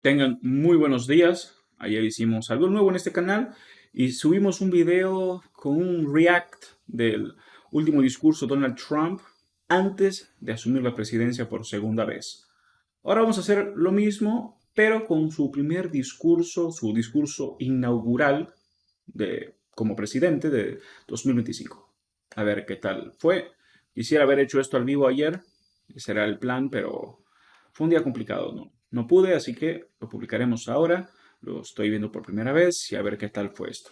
Tengan muy buenos días. Ayer hicimos algo nuevo en este canal y subimos un video con un react del último discurso de Donald Trump antes de asumir la presidencia por segunda vez. Ahora vamos a hacer lo mismo, pero con su discurso inaugural como presidente de 2025. A ver qué tal fue. Quisiera haber hecho esto al vivo ayer, ese era el plan, pero fue un día complicado, ¿no? No pude, así que lo publicaremos ahora. Lo estoy viendo por primera vez y a ver qué tal fue esto.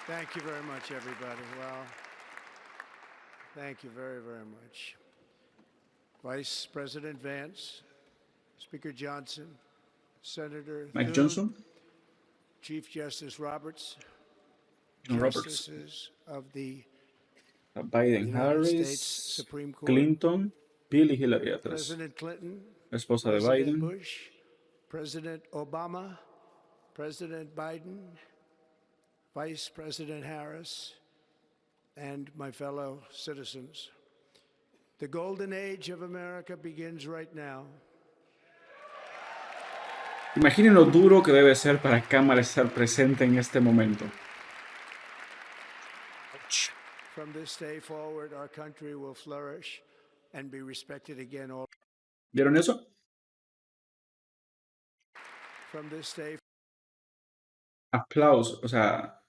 Thank you very much, everybody. Well, thank you very, very much. Vice President Vance, Speaker Johnson, Senator Mike Thune, Johnson, Chief Justice Roberts, John Roberts, Justices of the Biden, United States Harris, Supreme Court, Clinton, Bill y Hillary atrás. President Clinton, La esposa de President Biden, Bush, President Obama, President Biden, Vice President Harris, and my fellow citizens. The golden age of America begins right now. imaginen lo duro que debe ser para cámara estar presente en este momento. From this day forward, our country will flourish and be respected again. ¿Vieron eso? From this day. Aplausos, o sea,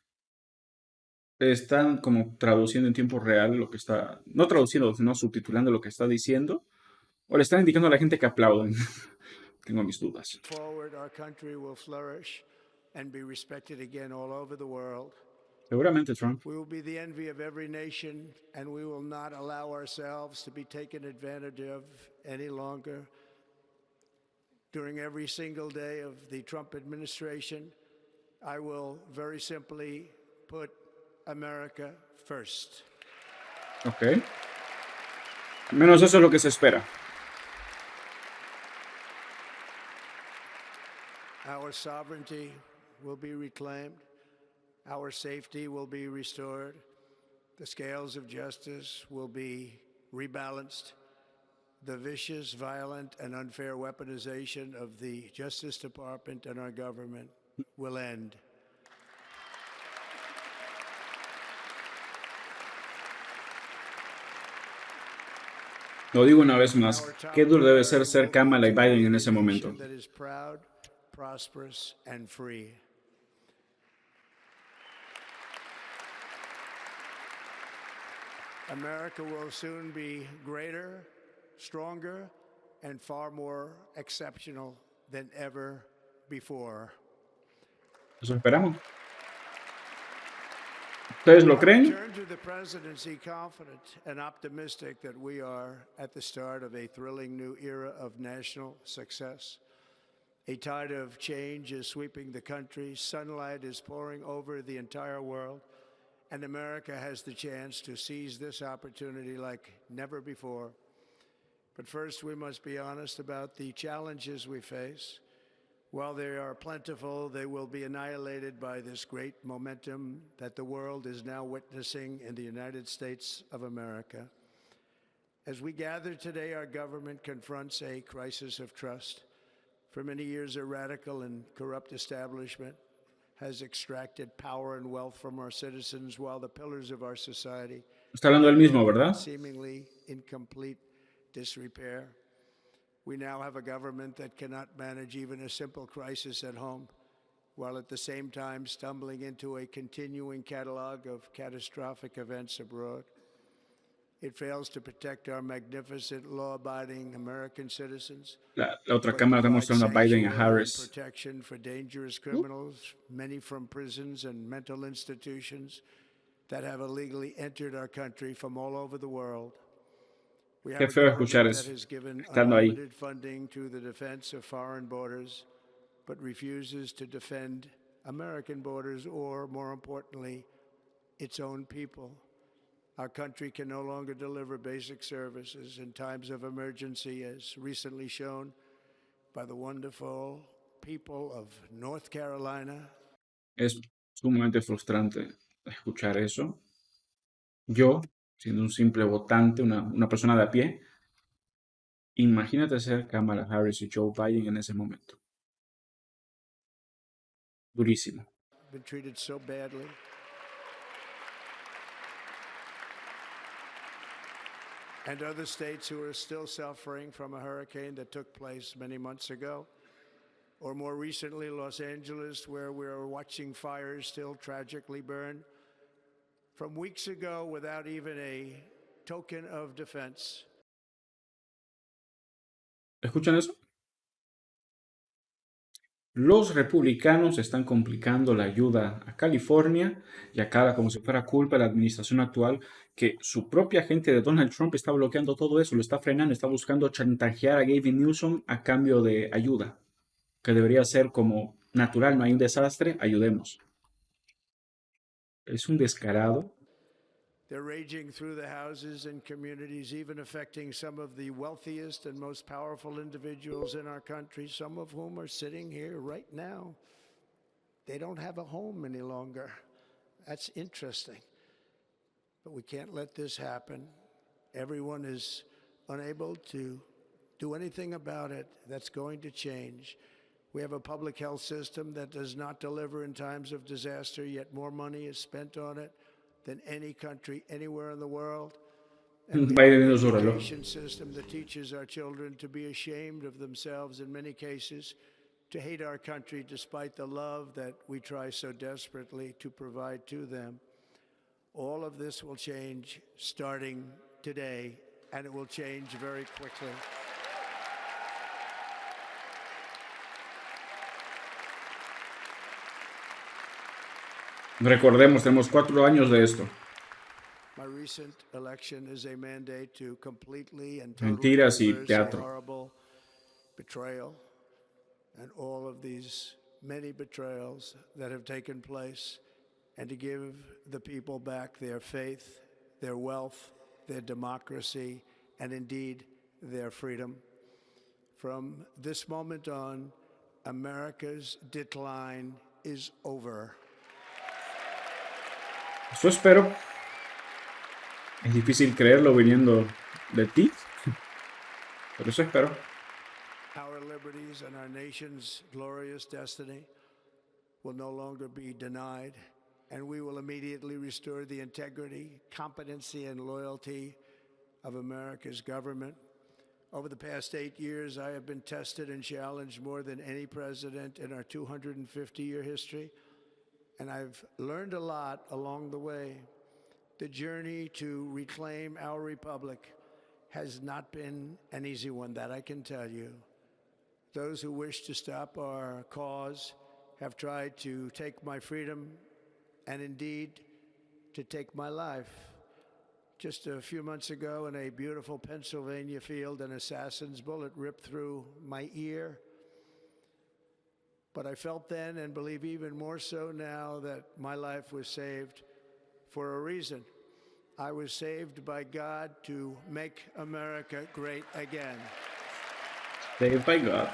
están como traduciendo en tiempo real lo que está, no traduciendo, sino subtitulando lo que está diciendo, o le están indicando a la gente que aplauden. Tengo mis dudas. Forward, our country will flourish and be respected again all over the world. Seguramente, Trump. We will be the envy of every nation, and we will not allow ourselves to be taken advantage of any longer. During every single day of the Trump administration, I will very simply put America first. Ok. Al menos eso es lo que se espera. Our sovereignty will be reclaimed. Our safety will be restored. The scales of justice will be rebalanced. The vicious, violent, and unfair weaponization of the Justice Department and our government will end. Lo digo una vez más, qué duro debe ser Kamala y Biden en ese momento. That is proud, prosperous, and free. America will soon be greater, stronger, and far more exceptional than ever before. Eso esperamos. ¿Ustedes lo I creen? return to the presidency confident and optimistic that we are at the start of a thrilling new era of national success. A tide of change is sweeping the country. Sunlight is pouring over the entire world. And America has the chance to seize this opportunity like never before. But first, we must be honest about the challenges we face. While they are plentiful, they will be annihilated by this great momentum that the world is now witnessing in the United States of America. As we gather today, our government confronts a crisis of trust. For many years, a radical and corrupt establishment has extracted power and wealth from our citizens while the pillars of our society Está hablando del mismo, ¿verdad? seemingly in complete disrepair. We now have a government that cannot manage even a simple crisis at home, while at the same time stumbling into a continuing catalog of catastrophic events abroad. It fails to protect our magnificent, law-abiding American citizens. La otra cámara está mostrando a Biden y a Harris. Protection for dangerous criminals, many from prisons and mental institutions that have illegally entered our country from all over the world. We have Qué a feo government escuchar that eso, has given estando ahí. unlimited funding to the defense of foreign borders, but refuses to defend American borders or, more importantly, its own people. Our country can no longer deliver basic services in times of emergency, as recently shown by the wonderful people of North Carolina. Es Sumamente frustrante escuchar eso. Yo, siendo un simple votante, una persona de a pie, imagínate ser Kamala Harris y Joe Biden en ese momento. Durísimo. Been treated so badly. And other states who are still suffering from a hurricane that took place many months ago. Or more recently, Los Angeles, where we're watching fires still tragically burn. From weeks ago, without even a token of defense. ¿Escuchan eso? Los republicanos están complicando la ayuda a California y acá, como si fuera culpa de la administración actual, que su propia gente de Donald Trump está bloqueando todo eso, lo está frenando, está buscando chantajear a Gavin Newsom a cambio de ayuda, que debería ser como natural, no hay un desastre, ayudemos. Es un descarado. They're raging through the houses and communities, even affecting some of the wealthiest and most powerful individuals in our country, some of whom are sitting here right now. They don't have a home any longer. That's interesting. But we can't let this happen. Everyone is unable to do anything about it. That's going to change. We have a public health system that does not deliver in times of disaster, yet more money is spent on it than any country anywhere in the world. And we have an education system that teaches our children to be ashamed of themselves in many cases, to hate our country despite the love that we try so desperately to provide to them. All of this will change starting today, and it will change very quickly. Recordemos, tenemos 4 años de esto. My recent election is a mandate to completely and Mentiras y reverse a teatro. horrible betrayal and all of these many betrayals that have taken place, and to give the people back their faith, their wealth, their democracy, and indeed their freedom. From this moment on, America's decline is over. Eso espero. Es difícil creerlo viniendo de ti, pero eso espero. Our liberties and our nation's glorious destiny will no longer be denied, and we will immediately restore the integrity, competency, and loyalty of America's government. Over the past 8 years, I have been tested and challenged more than any president in our 250-year history, and I've learned a lot along the way. The journey to reclaim our republic has not been an easy one, that I can tell you. Those who wish to stop our cause have tried to take my freedom and indeed to take my life. Just a few months ago in a beautiful Pennsylvania field, an assassin's bullet ripped through my ear. But I felt then, and believe even more so now, that my life was saved for a reason. I was saved by God to make America great again. Saved by God.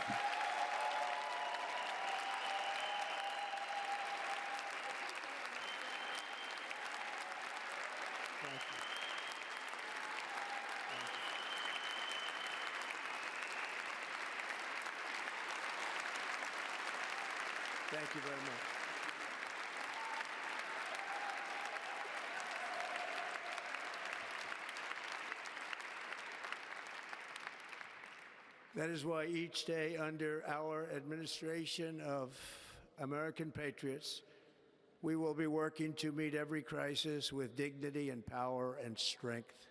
Thank you very much. That is why each day under our administration of American patriots, we will be working to meet every crisis with dignity and power and strength.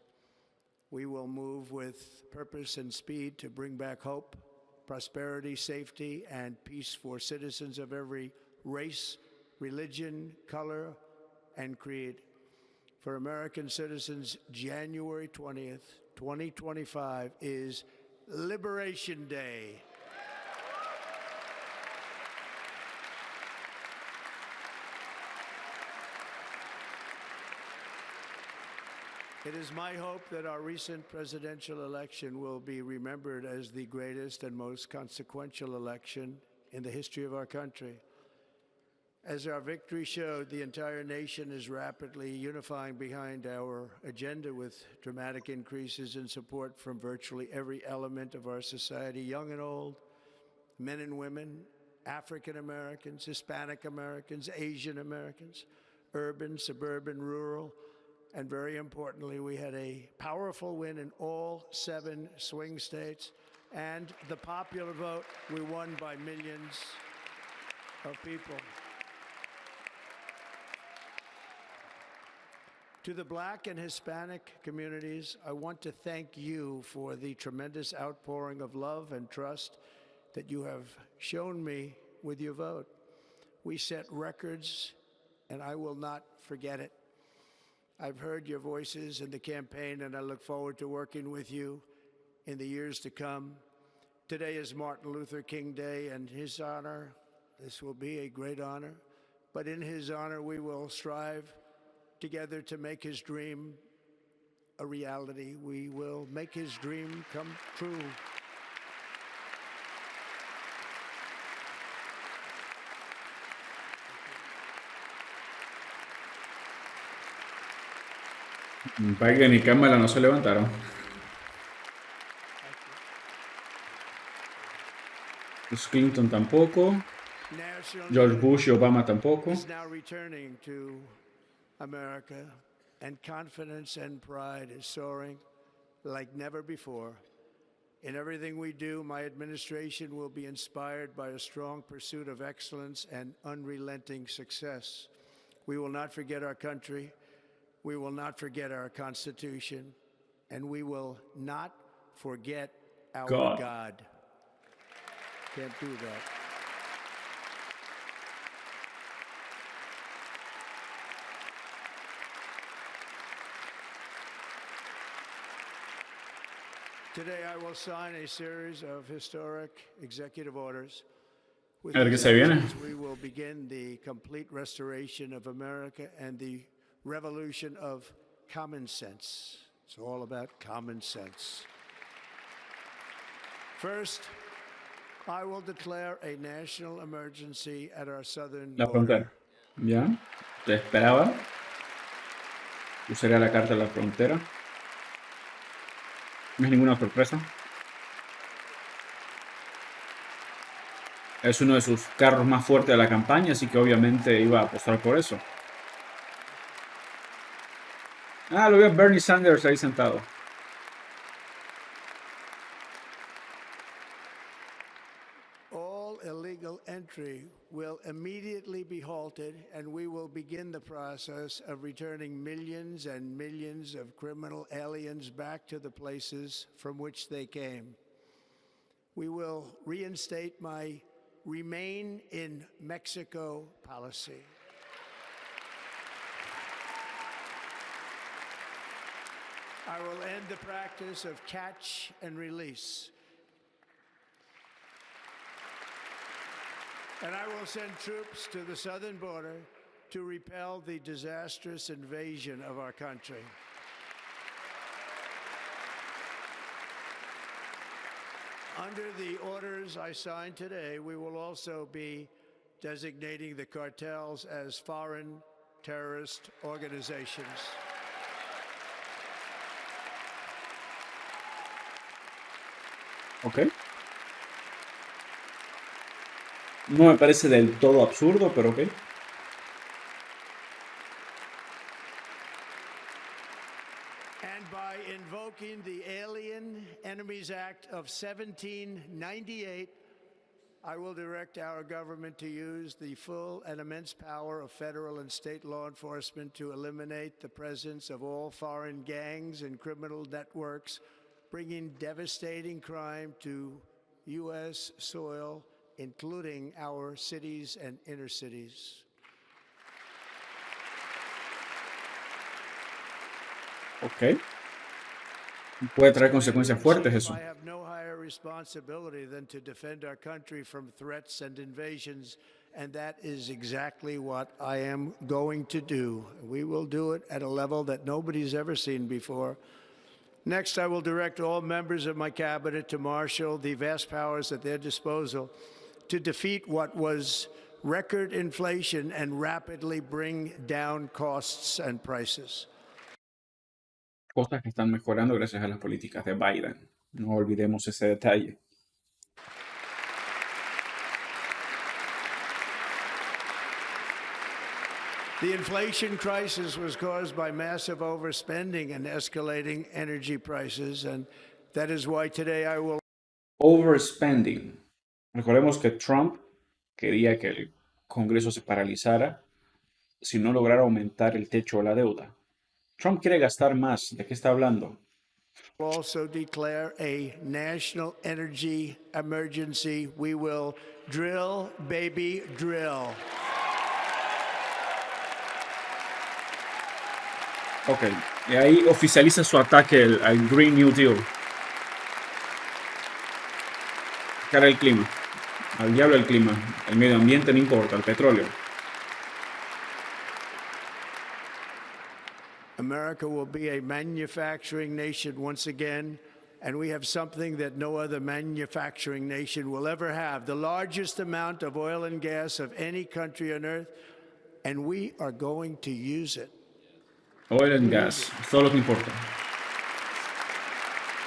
We will move with purpose and speed to bring back hope, prosperity, safety, and peace for citizens of every race, religion, color, and creed. For American citizens, January 20th, 2025 is Liberation Day. It is my hope that our recent presidential election will be remembered as the greatest and most consequential election in the history of our country. As our victory showed, the entire nation is rapidly unifying behind our agenda with dramatic increases in support from virtually every element of our society, young and old, men and women, African Americans, Hispanic Americans, Asian Americans, urban, suburban, rural, and very importantly, we had a powerful win in all 7 swing states, and the popular vote, we won by millions of people. To the Black and Hispanic communities, I want to thank you for the tremendous outpouring of love and trust that you have shown me with your vote. We set records, and I will not forget it. I've heard your voices in the campaign, and I look forward to working with you in the years to come. Today is Martin Luther King Day, and his honor, this will be a great honor, but in his honor, we will strive together to make his dream a reality. We will make his dream come true. Para que ni cámara no se levantaron. Los Clinton tampoco. George Bush y Obama tampoco. Is now returning to America, and confidence and pride is soaring like never before. In everything we do, my administration will be inspired by a strong pursuit of excellence and unrelenting success. We will not forget our country, we will not forget our Constitution, and we will not forget our God. Can't do that. Today, I will sign a series of historic executive orders. With A ver qué these se viene. actions, we will begin the complete restoration of America and the revolution of common sense. It's all about common sense. First, I will declare a national emergency at our southern La border. frontera. ¿Ya? ¿Te esperaba? Usaría la carta de la frontera. No es ninguna sorpresa. Es uno de sus carros más fuertes de la campaña, así que obviamente iba a apostar por eso. Ah, lo veo a Bernie Sanders ahí sentado. All illegal entry will immediately be halted, and we will begin the process of returning millions and millions of criminal aliens back to the places from which they came. We will reinstate my Remain in Mexico policy. I will end the practice of catch and release. And I will send troops to the southern border to repel the disastrous invasion of our country. Under the orders I signed today, we will also be designating the cartels as foreign terrorist organizations. Ok. No me parece del todo absurdo, pero ok. And by invoking the Alien Enemies Act of 1798, I will direct our government to use the full and immense power of federal and state law enforcement to eliminate the presence of all foreign gangs and criminal networks, bringing devastating crime to U.S. soil, including our cities and inner cities. Ok. Puede traer consecuencias fuertes eso. I have no higher responsibility than to defend our country from threats and invasions, and that is exactly what I am going to do. We will do it at a level that nobody's ever seen before. Next, I will direct all members of my cabinet to marshal the vast powers at their disposal to defeat what was record inflation and rapidly bring down costs and prices. Cosas que están mejorando gracias a las políticas de Biden. No olvidemos ese detalle. The inflation crisis was caused by massive overspending and escalating energy prices, and that is why today I will Overspending. Recordemos que Trump quería que el Congreso se paralizara si no lograra aumentar el techo de la deuda. Trump quiere gastar más. ¿De qué está hablando? also declare a national energy emergency. We will drill, baby, drill. Ok, y ahí oficializa su ataque al Green New Deal. Cara al clima. Al diablo el clima. El medio ambiente no importa, el petróleo. America will be a manufacturing nation once again, and we have something that no other manufacturing nation will ever have, the largest amount of oil and gas of any country on earth, and we are going to use it. Oil and gas, es todo lo que importa.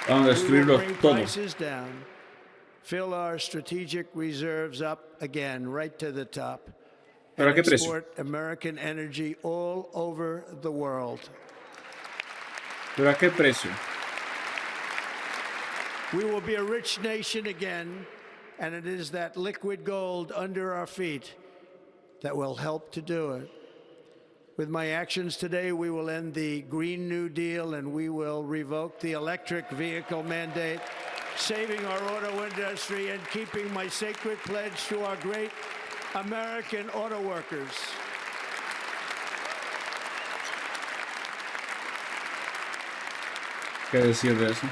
Vamos a We will destruirlo bring todo. prices down, fill our strategic reserves up again, right to the top, ¿Pero a and qué precio? export American energy all over the world. ¿Pero a qué precio? We will be a rich nation again, and it is that liquid gold under our feet that will help to do it. With my actions today, we will end the Green New Deal and we will revoke the electric vehicle mandate, saving our auto industry and keeping my sacred pledge to our great American auto workers. ¿Qué decir de eso?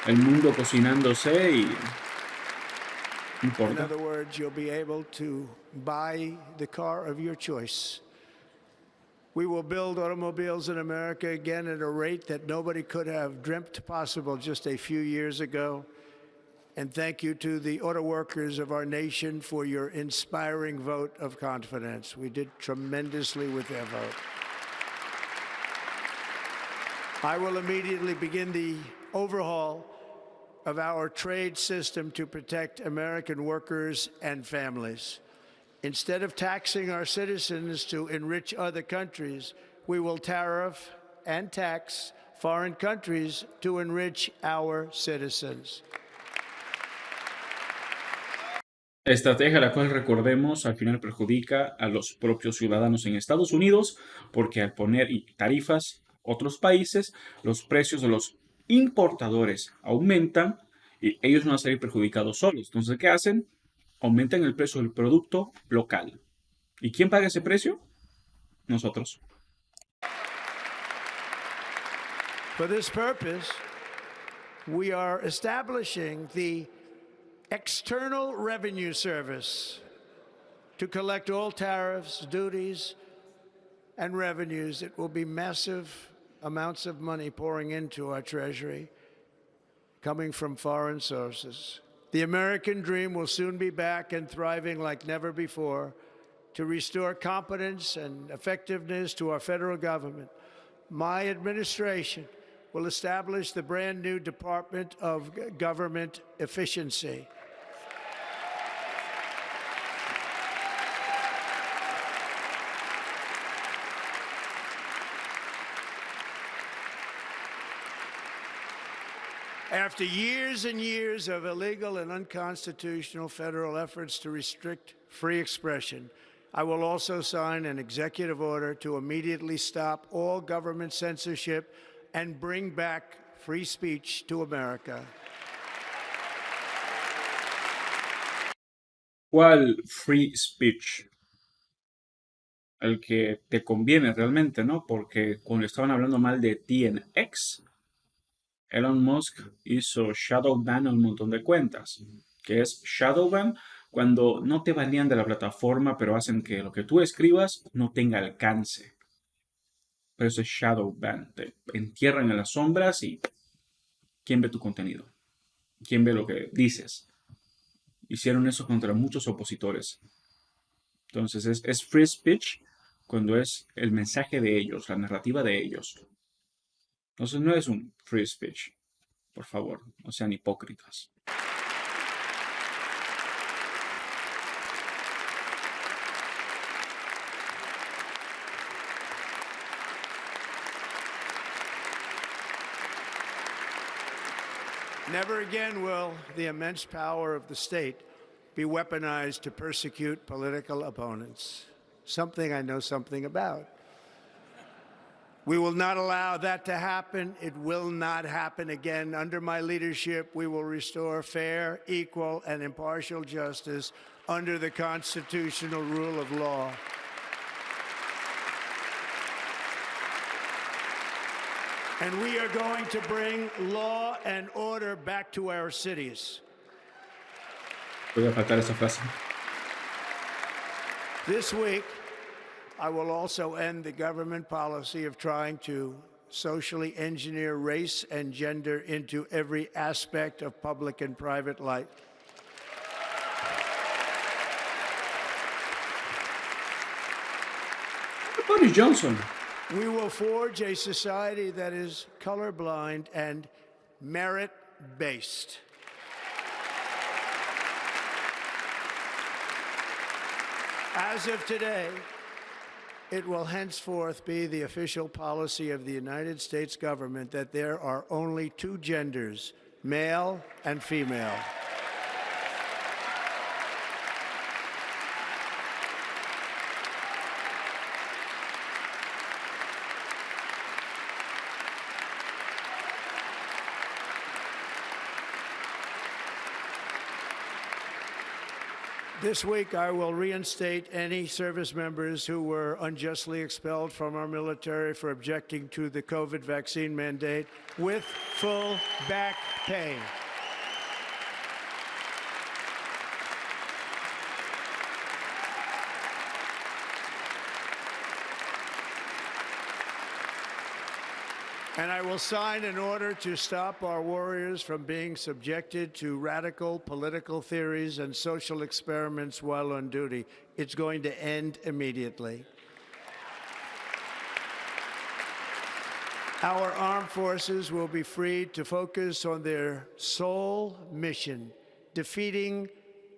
El mundo cocinándose y... no In importa. other words, you'll be able to buy the car of your choice. We will build automobiles in America again at a rate that nobody could have dreamt possible just a few years ago. And thank you to the auto workers of our nation for your inspiring vote of confidence. We did tremendously with their vote. I will immediately begin the overhaul of our trade system to protect American workers and families. Instead of taxing our citizens to enrich other countries, we will tariff and tax foreign countries to enrich our citizens. Estrategia la cual, recordemos, al final perjudica a los propios ciudadanos en Estados Unidos, porque al poner tarifas a otros países, los precios de los importadores aumentan y ellos van a salir perjudicados solos. Entonces, ¿qué hacen? Aumentan el precio del producto local. ¿Y quién paga ese precio? Nosotros. For this purpose, we are establishing the External Revenue Service to collect all tariffs, duties, and revenues. It will be massive amounts of money pouring into our treasury, coming from foreign sources. The American dream will soon be back and thriving like never before to restore competence and effectiveness to our federal government. My administration will establish the brand new Department of Government Efficiency. After years and years of illegal and unconstitutional federal efforts to restrict free expression, I will also sign an executive order to immediately stop all government censorship and bring back free speech to America. ¿Cuál free speech? El que te conviene realmente, ¿no? Porque cuando estaban hablando mal de ti en X, Elon Musk hizo shadow ban a un montón de cuentas. ¿Qué es shadow ban? Cuando no te banean de la plataforma, pero hacen que lo que tú escribas no tenga alcance. Pero eso es shadow ban. Te entierran en las sombras y ¿quién ve tu contenido? ¿Quién ve lo que dices? Hicieron eso contra muchos opositores. Entonces es free speech cuando es el mensaje de ellos, la narrativa de ellos. Entonces no es un free speech. Por favor, no sean hipócritas. Never again will the immense power of the state be weaponized to persecute political opponents, something I know something about. We will not allow that to happen. It will not happen again. Under my leadership, we will restore fair, equal, and impartial justice under the constitutional rule of law. And we are going to bring law and order back to our cities. Voy a faltar esa frase. This week, I will also end the government policy of trying to socially engineer race and gender into every aspect of public and private life. Boris Johnson. We will forge a society that is colorblind and merit-based. As of today, it will henceforth be the official policy of the United States government that there are only two genders, male and female. This week, I will reinstate any service members who were unjustly expelled from our military for objecting to the COVID vaccine mandate with full back pay. And I will sign an order to stop our warriors from being subjected to radical political theories and social experiments while on duty. It's going to end immediately. Our armed forces will be freed to focus on their sole mission, defeating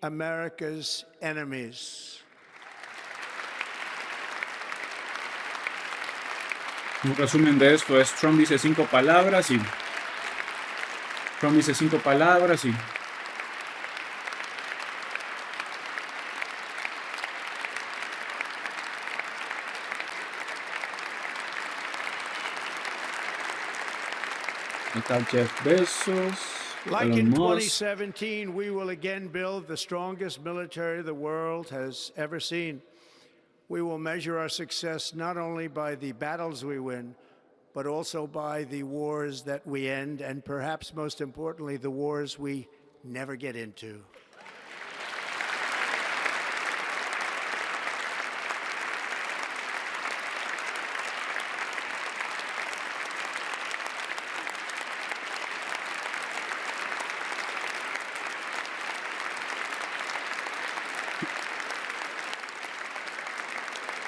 America's enemies. Un resumen de esto es Trump dice 5 palabras y está Jeff Bezos, Like Elon in Musk. 2017, we will again build the strongest military the world has ever seen. We will measure our success not only by the battles we win, but also by the wars that we end, and perhaps most importantly, the wars we never get into.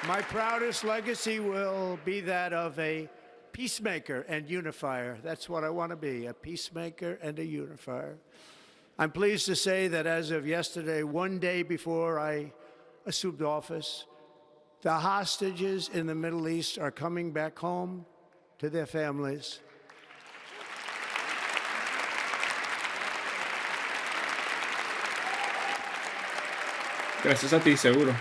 My proudest legacy will be that of a peacemaker and unifier. That's what I want to be, a peacemaker and a unifier. I'm pleased to say that as of yesterday, one day before I assumed office, the hostages in the Middle East are coming back home to their families. Gracias a ti, seguro.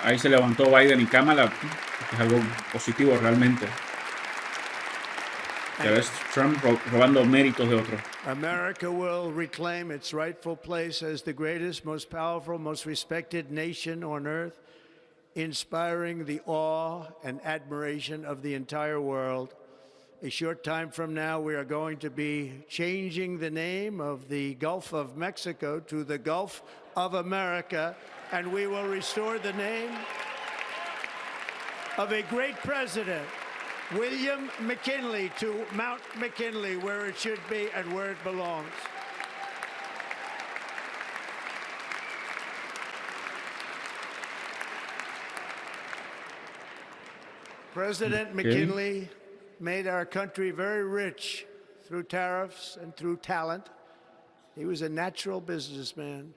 Ahí se levantó Biden y Kamala, es algo positivo realmente. Ya ves, Trump robando méritos de otros. America will reclaim its rightful place as the greatest, most powerful, most respected nation on earth, inspiring the awe and admiration of the entire world. A short time from now, we are going to be changing the name of the Gulf of Mexico to the Gulf of America, and we will restore the name of a great president, William McKinley, to Mount McKinley, where it should be and where it belongs. President McKinley made our country very rich through tariffs and through talent. He was a natural businessman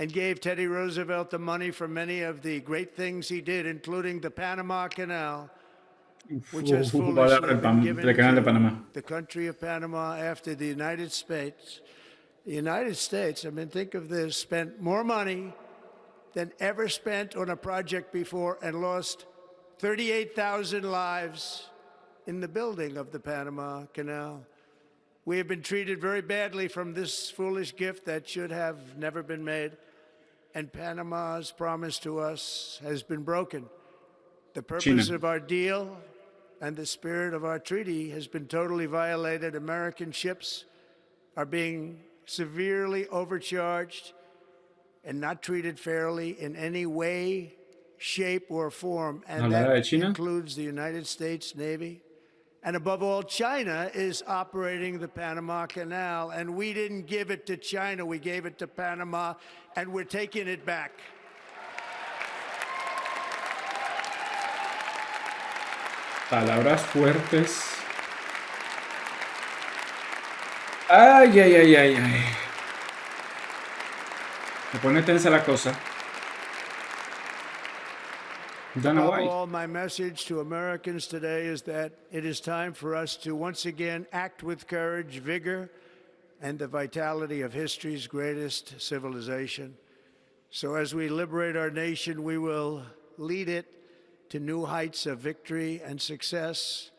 and gave Teddy Roosevelt the money for many of the great things he did, including the Panama Canal, which has foolishly been given to the country of Panama after the United States. The United States, I mean, think of this, spent more money than ever spent on a project before and lost 38,000 lives in the building of the Panama Canal. We have been treated very badly from this foolish gift that should have never been made, and Panama's promise to us has been broken. The purpose of our deal and the spirit of our treaty has been totally violated. American ships are being severely overcharged and not treated fairly in any way, shape, or form, and that includes the United States Navy. And above all, China is operating the Panama Canal, and we didn't give it to China, we gave it to Panama, and we're taking it back. Palabras fuertes. Ay, ay, ay, ay, ay. Me pone tensa la cosa. Above all, my message to Americans today is that it is time for us to once again act with courage, vigor, and the vitality of history's greatest civilization. So as we liberate our nation, we will lead it to new heights of victory and success.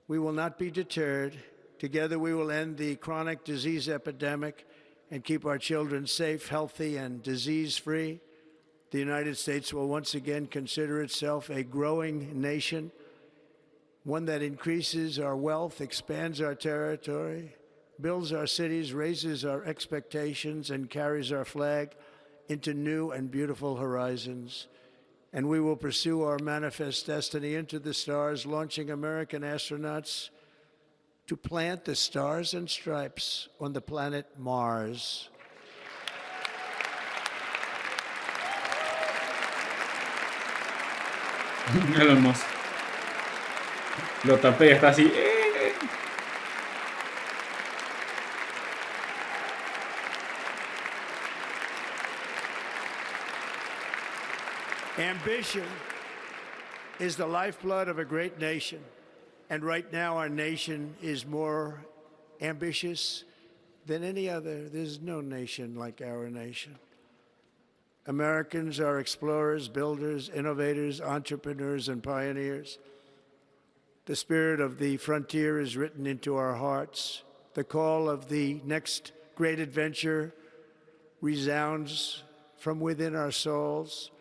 We will not be deterred. Together we will end the chronic disease epidemic and keep our children safe, healthy, and disease-free. The United States will once again consider itself a growing nation, one that increases our wealth, expands our territory, builds our cities, raises our expectations, and carries our flag into new and beautiful horizons. And we will pursue our manifest destiny into the stars, launching American astronauts to plant the stars and stripes on the planet Mars. Elon Musk. Lo tapé, está así. Ambition is the lifeblood of a great nation. And right now, our nation is more ambitious than any other. There's no nation like our nation. Americans are explorers, builders, innovators, entrepreneurs, and pioneers. The spirit of the frontier is written into our hearts. The call of the next great adventure resounds from within our souls.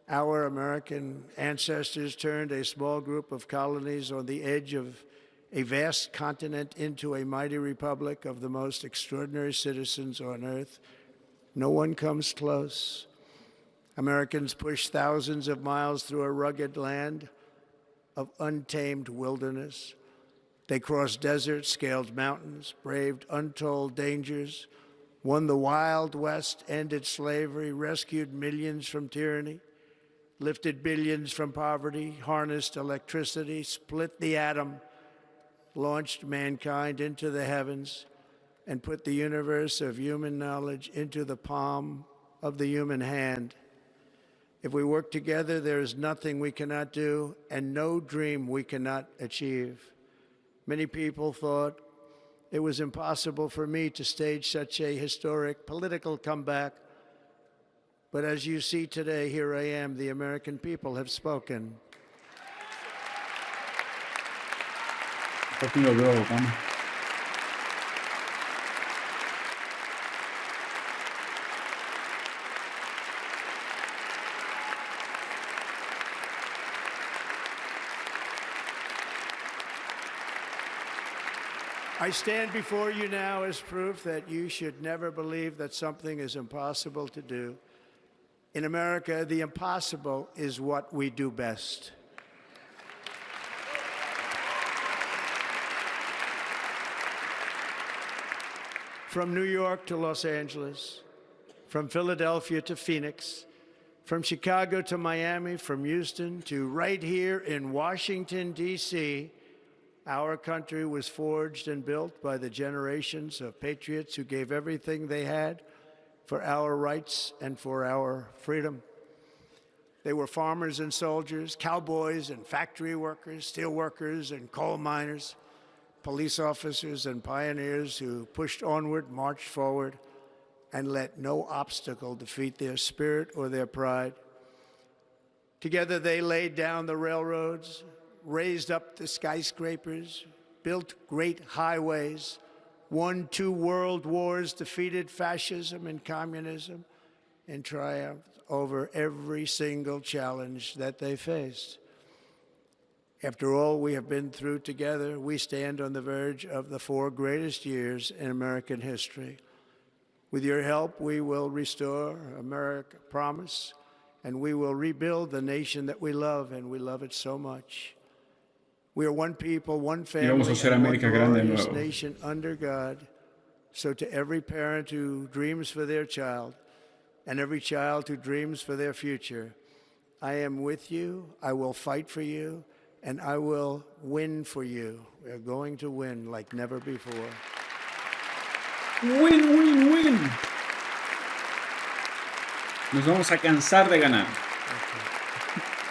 Our American ancestors turned a small group of colonies on the edge of a vast continent into a mighty republic of the most extraordinary citizens on earth. No one comes close. Americans pushed thousands of miles through a rugged land of untamed wilderness. They crossed deserts, scaled mountains, braved untold dangers, won the Wild West, ended slavery, rescued millions from tyranny, lifted billions from poverty, harnessed electricity, split the atom, launched mankind into the heavens, and put the universe of human knowledge into the palm of the human hand. If we work together, there is nothing we cannot do and no dream we cannot achieve. Many people thought it was impossible for me to stage such a historic political comeback. But as you see today, here I am. The American people have spoken. I stand before you now as proof that you should never believe that something is impossible to do. In America, the impossible is what we do best. From New York to Los Angeles, from Philadelphia to Phoenix, From Chicago to Miami, from Houston to right here in Washington, D.C., our country was forged and built by the generations of patriots who gave everything they had for our rights and for our freedom. They were farmers and soldiers, cowboys and factory workers, steel workers and coal miners, police officers and pioneers who pushed onward, marched forward, and let no obstacle defeat their spirit or their pride. Together they laid down the railroads, raised up the skyscrapers, built great highways, won 2 world wars, defeated fascism and communism, and triumphed over every single challenge that they faced. After all we have been through together, we stand on the verge of the 4 greatest years in American history. With your help, we will restore America promise, and we will rebuild the nation that we love, and we love it so much. We are one people, one Y vamos a family, hacer and one América grande de glorious nuevo. nation under God. So to every parent who dreams for their child, and every child who dreams for their future, I am with you, I will fight for you, and I will win for you. We are going to win like never before. Win, win, win. Nos vamos a cansar de ganar.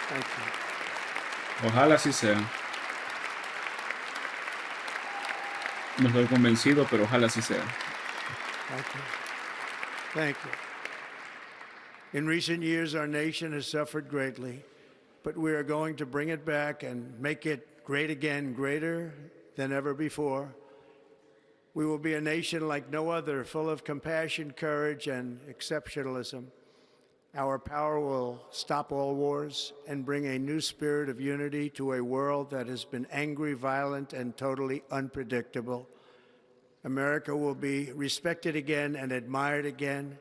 Thank you. Ojalá así sea. No estoy convencido, pero ojalá así sea. Thank you. Thank you. In recent years, our nation has suffered greatly, but we are going to bring it back and make it great again, greater than ever before. We will be a nation like no other, full of compassion, courage, and exceptionalism. Our power will stop all wars and bring a new spirit of unity to a world that has been angry, violent, and totally unpredictable. America will be respected again and admired again,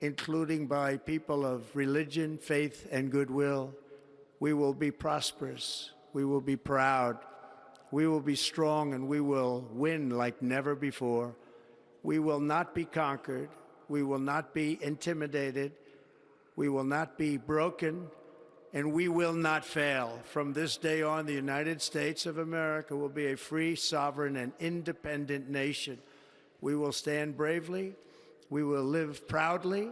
including by people of religion, faith, and goodwill. We will be prosperous. We will be proud. We will be strong, and we will win like never before. We will not be conquered. We will not be intimidated. We will not be broken, and we will not fail. From this day on, the United States of America will be a free, sovereign, and independent nation. We will stand bravely. We will live proudly.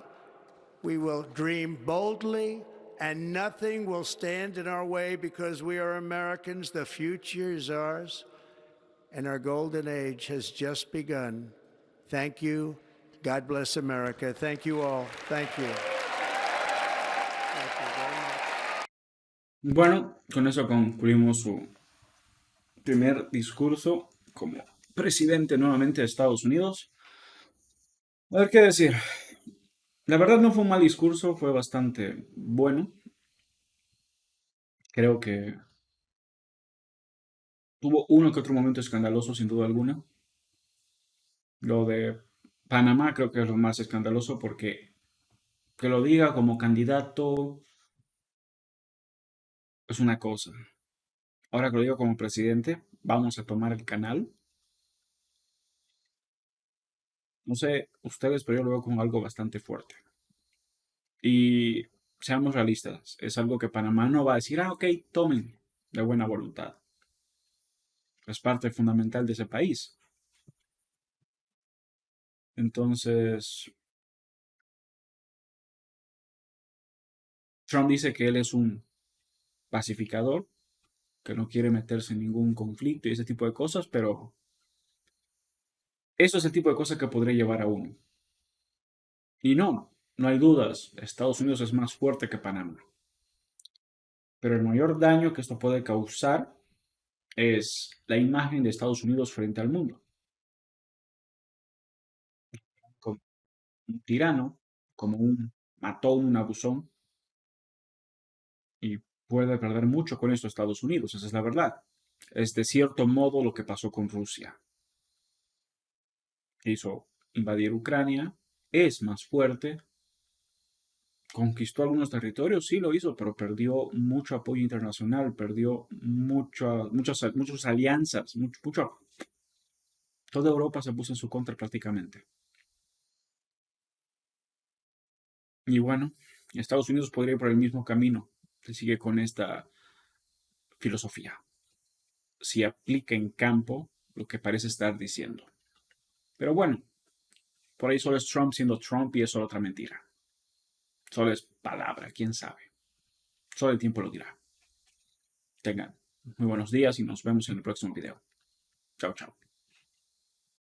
We will dream boldly, and nothing will stand in our way because we are Americans. The future is ours, and our golden age has just begun. Thank you. God bless America. Thank you all. Thank you. Bueno, con eso concluimos su primer discurso como presidente nuevamente de Estados Unidos. A ver qué decir. La verdad no fue un mal discurso, fue bastante bueno. Creo que tuvo uno que otro momento escandaloso, sin duda alguna. Lo de Panamá creo que es lo más escandaloso porque que lo diga como candidato es una cosa. Ahora que lo digo como presidente, vamos a tomar el canal. No sé ustedes, pero yo lo veo como algo bastante fuerte. Y seamos realistas, es algo que Panamá no va a decir, ok, tomen de buena voluntad. Es parte fundamental de ese país. Entonces, Trump dice que él es un pacificador, que no quiere meterse en ningún conflicto y ese tipo de cosas, pero eso es el tipo de cosas que podría llevar a uno. Y no hay dudas, Estados Unidos es más fuerte que Panamá. Pero el mayor daño que esto puede causar es la imagen de Estados Unidos frente al mundo. Como un tirano, como un matón, un abusón, y puede perder mucho con esto Estados Unidos, esa es la verdad. Es de cierto modo lo que pasó con Rusia. Hizo invadir Ucrania, es más fuerte, conquistó algunos territorios, sí lo hizo, pero perdió mucho apoyo internacional, perdió muchas alianzas, toda Europa se puso en su contra prácticamente. Y bueno, Estados Unidos podría ir por el mismo camino. Se sigue con esta filosofía. Si aplica en campo lo que parece estar diciendo. Pero bueno, por ahí solo es Trump siendo Trump y es solo otra mentira. Solo es palabra, quién sabe. Solo el tiempo lo dirá. Tengan muy buenos días y nos vemos en el próximo video. Chao, chao.